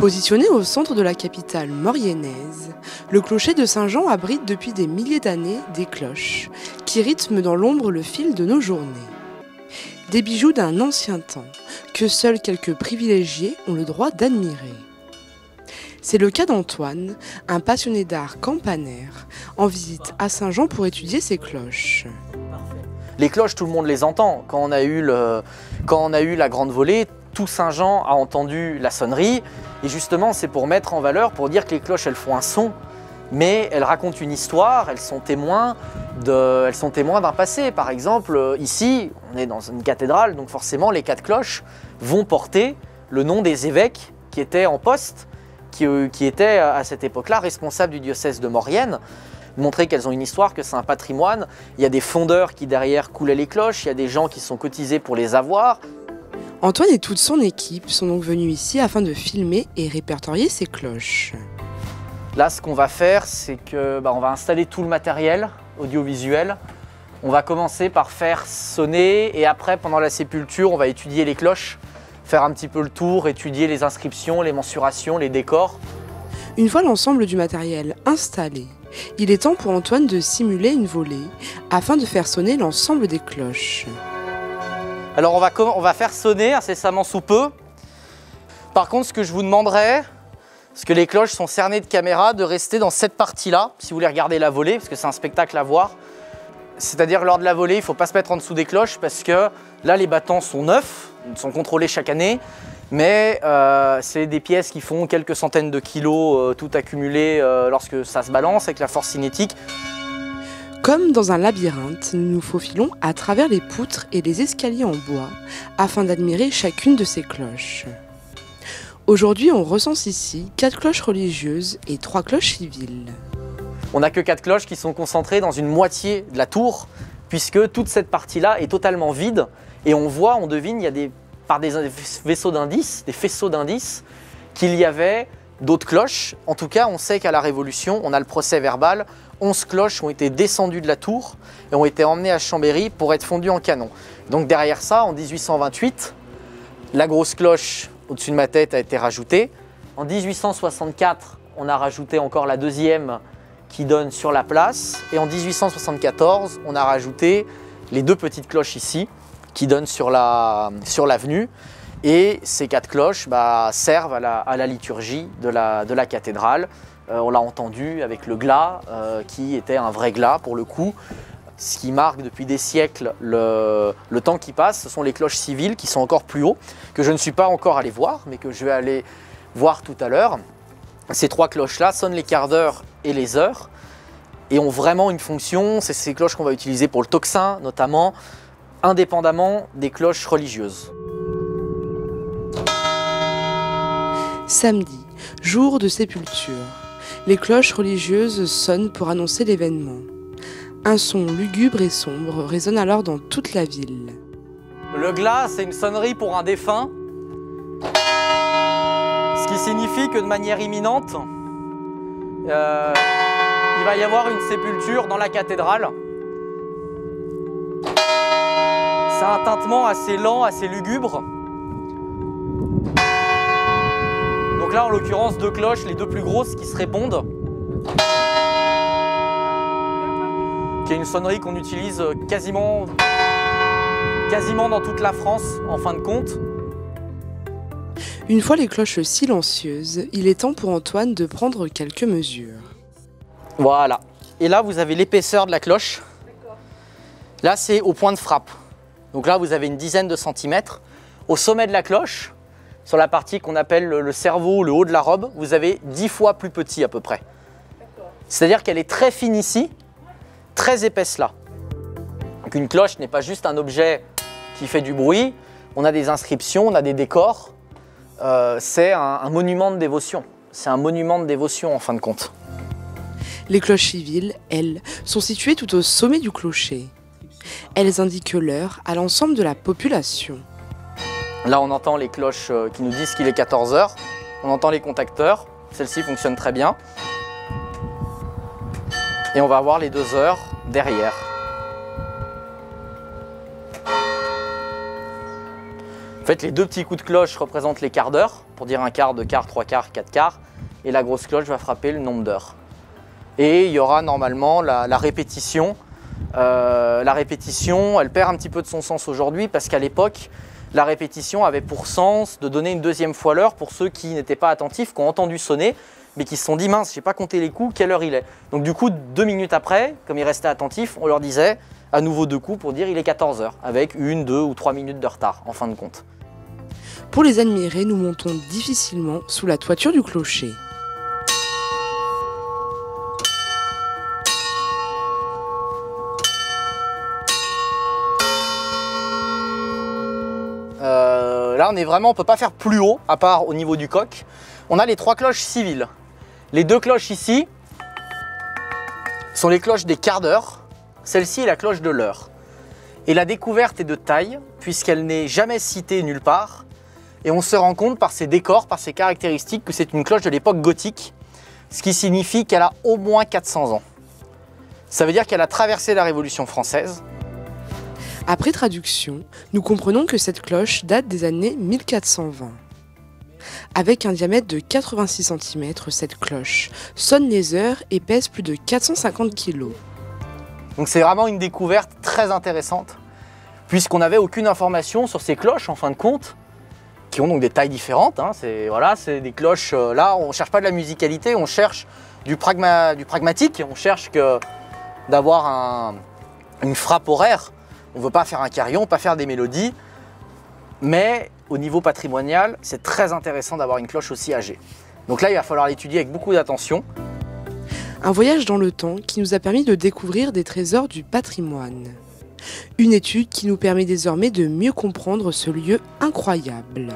Positionné au centre de la capitale mauriennaise, le clocher de Saint-Jean abrite depuis des milliers d'années des cloches qui rythment dans l'ombre le fil de nos journées. Des bijoux d'un ancien temps que seuls quelques privilégiés ont le droit d'admirer. C'est le cas d'Antoine, un passionné d'art campanaire, en visite à Saint-Jean pour étudier ces cloches. Les cloches, tout le monde les entend. Quand on a eu la grande volée, tout Saint-Jean a entendu la sonnerie. Et justement, c'est pour mettre en valeur, pour dire que les cloches, elles font un son, mais elles racontent une histoire, elles sont témoins d'un passé. Par exemple, ici, on est dans une cathédrale, donc forcément, les 4 cloches vont porter le nom des évêques qui étaient en poste, qui étaient à cette époque-là responsables du diocèse de Maurienne. Montrer qu'elles ont une histoire, que c'est un patrimoine. Il y a des fondeurs qui derrière coulaient les cloches, il y a des gens qui sont cotisés pour les avoir. Antoine et toute son équipe sont donc venus ici afin de filmer et répertorier ces cloches. Là, ce qu'on va faire, c'est que on va installer tout le matériel audiovisuel. On va commencer par faire sonner et après, pendant la sépulture, on va étudier les cloches, faire un petit peu le tour, étudier les inscriptions, les mensurations, les décors. Une fois l'ensemble du matériel installé, il est temps pour Antoine de simuler une volée afin de faire sonner l'ensemble des cloches. Alors on va faire sonner incessamment sous peu. Par contre, ce que je vous demanderais, parce que les cloches sont cernées de caméra, de rester dans cette partie-là, si vous voulez regarder la volée, parce que c'est un spectacle à voir. C'est-à-dire lors de la volée, il ne faut pas se mettre en dessous des cloches, parce que là, les battants sont neufs, ils sont contrôlés chaque année, mais c'est des pièces qui font quelques centaines de kilos, tout accumulé lorsque ça se balance avec la force cinétique. Comme dans un labyrinthe, nous nous faufilons à travers les poutres et les escaliers en bois afin d'admirer chacune de ces cloches. Aujourd'hui, on recense ici 4 cloches religieuses et 3 cloches civiles. On n'a que 4 cloches qui sont concentrées dans une moitié de la tour, puisque toute cette partie-là est totalement vide. Et on voit, on devine, il y a par des faisceaux d'indices, qu'il y avait d'autres cloches. En tout cas, on sait qu'à la Révolution, on a le procès verbal, 11 cloches ont été descendues de la tour et ont été emmenées à Chambéry pour être fondues en canon. Donc derrière ça, en 1828, la grosse cloche au-dessus de ma tête a été rajoutée. En 1864, on a rajouté encore la deuxième qui donne sur la place. Et en 1874, on a rajouté les 2 petites cloches ici qui donnent sur l'avenue. Et ces 4 cloches servent à la liturgie de la cathédrale. On l'a entendu avec le glas, qui était un vrai glas pour le coup. Ce qui marque depuis des siècles le temps qui passe, ce sont les cloches civiles qui sont encore plus haut, que je ne suis pas encore allé voir, mais que je vais aller voir tout à l'heure. Ces 3 cloches-là sonnent les quarts d'heure et les heures, et ont vraiment une fonction. C'est ces cloches qu'on va utiliser pour le tocsin, notamment, indépendamment des cloches religieuses. Samedi, jour de sépulture. Les cloches religieuses sonnent pour annoncer l'événement. Un son lugubre et sombre résonne alors dans toute la ville. Le glas, c'est une sonnerie pour un défunt, ce qui signifie que de manière imminente, il va y avoir une sépulture dans la cathédrale. C'est un tintement assez lent, assez lugubre. Donc là, en l'occurrence, 2 cloches, les 2 plus grosses qui se répondent. Qui est une sonnerie qu'on utilise quasiment dans toute la France, en fin de compte. Une fois les cloches silencieuses, il est temps pour Antoine de prendre quelques mesures. Voilà. Et là, vous avez l'épaisseur de la cloche. Là, c'est au point de frappe. Donc là, vous avez une dizaine de centimètres. Au sommet de la cloche, sur la partie qu'on appelle le cerveau, le haut de la robe, vous avez 10 fois plus petit à peu près. C'est-à-dire qu'elle est très fine ici, très épaisse là. Donc une cloche n'est pas juste un objet qui fait du bruit. On a des inscriptions, on a des décors. C'est un monument de dévotion. C'est un monument de dévotion en fin de compte. Les cloches civiles, elles, sont situées tout au sommet du clocher. Elles indiquent l'heure à l'ensemble de la population. Là, on entend les cloches qui nous disent qu'il est 14 h. On entend les contacteurs. Celle-ci fonctionne très bien. Et on va avoir les 2 heures derrière. En fait, les deux petits coups de cloche représentent les quarts d'heure, pour dire un quart, deux quarts, trois quarts, quatre quarts, et la grosse cloche va frapper le nombre d'heures. Et il y aura normalement la répétition. La répétition, elle perd un petit peu de son sens aujourd'hui parce qu'à l'époque, la répétition avait pour sens de donner une deuxième fois l'heure pour ceux qui n'étaient pas attentifs, qui ont entendu sonner, mais qui se sont dit mince, j'ai pas compté les coups, quelle heure il est. Donc du coup, 2 minutes après, comme ils restaient attentifs, on leur disait à nouveau 2 coups pour dire il est 14 heures, avec 1, 2 ou 3 minutes de retard en fin de compte. Pour les admirer, nous montons difficilement sous la toiture du clocher. Là, on ne peut pas faire plus haut, à part au niveau du coq. On a les 3 cloches civiles. Les 2 cloches ici sont les cloches des quarts d'heure. Celle-ci est la cloche de l'heure. Et la découverte est de taille, puisqu'elle n'est jamais citée nulle part. Et on se rend compte par ses décors, par ses caractéristiques, que c'est une cloche de l'époque gothique, ce qui signifie qu'elle a au moins 400 ans. Ça veut dire qu'elle a traversé la Révolution française. Après traduction, nous comprenons que cette cloche date des années 1420. Avec un diamètre de 86 cm, cette cloche sonne les heures et pèse plus de 450 kg. Donc c'est vraiment une découverte très intéressante, puisqu'on n'avait aucune information sur ces cloches en fin de compte, qui ont donc des tailles différentes. Hein. C'est des cloches, là on ne cherche pas de la musicalité, on cherche du pragmatique, on cherche d'avoir une frappe horaire. On ne veut pas faire un carillon, pas faire des mélodies, mais au niveau patrimonial, c'est très intéressant d'avoir une cloche aussi âgée. Donc là, il va falloir l'étudier avec beaucoup d'attention. Un voyage dans le temps qui nous a permis de découvrir des trésors du patrimoine. Une étude qui nous permet désormais de mieux comprendre ce lieu incroyable.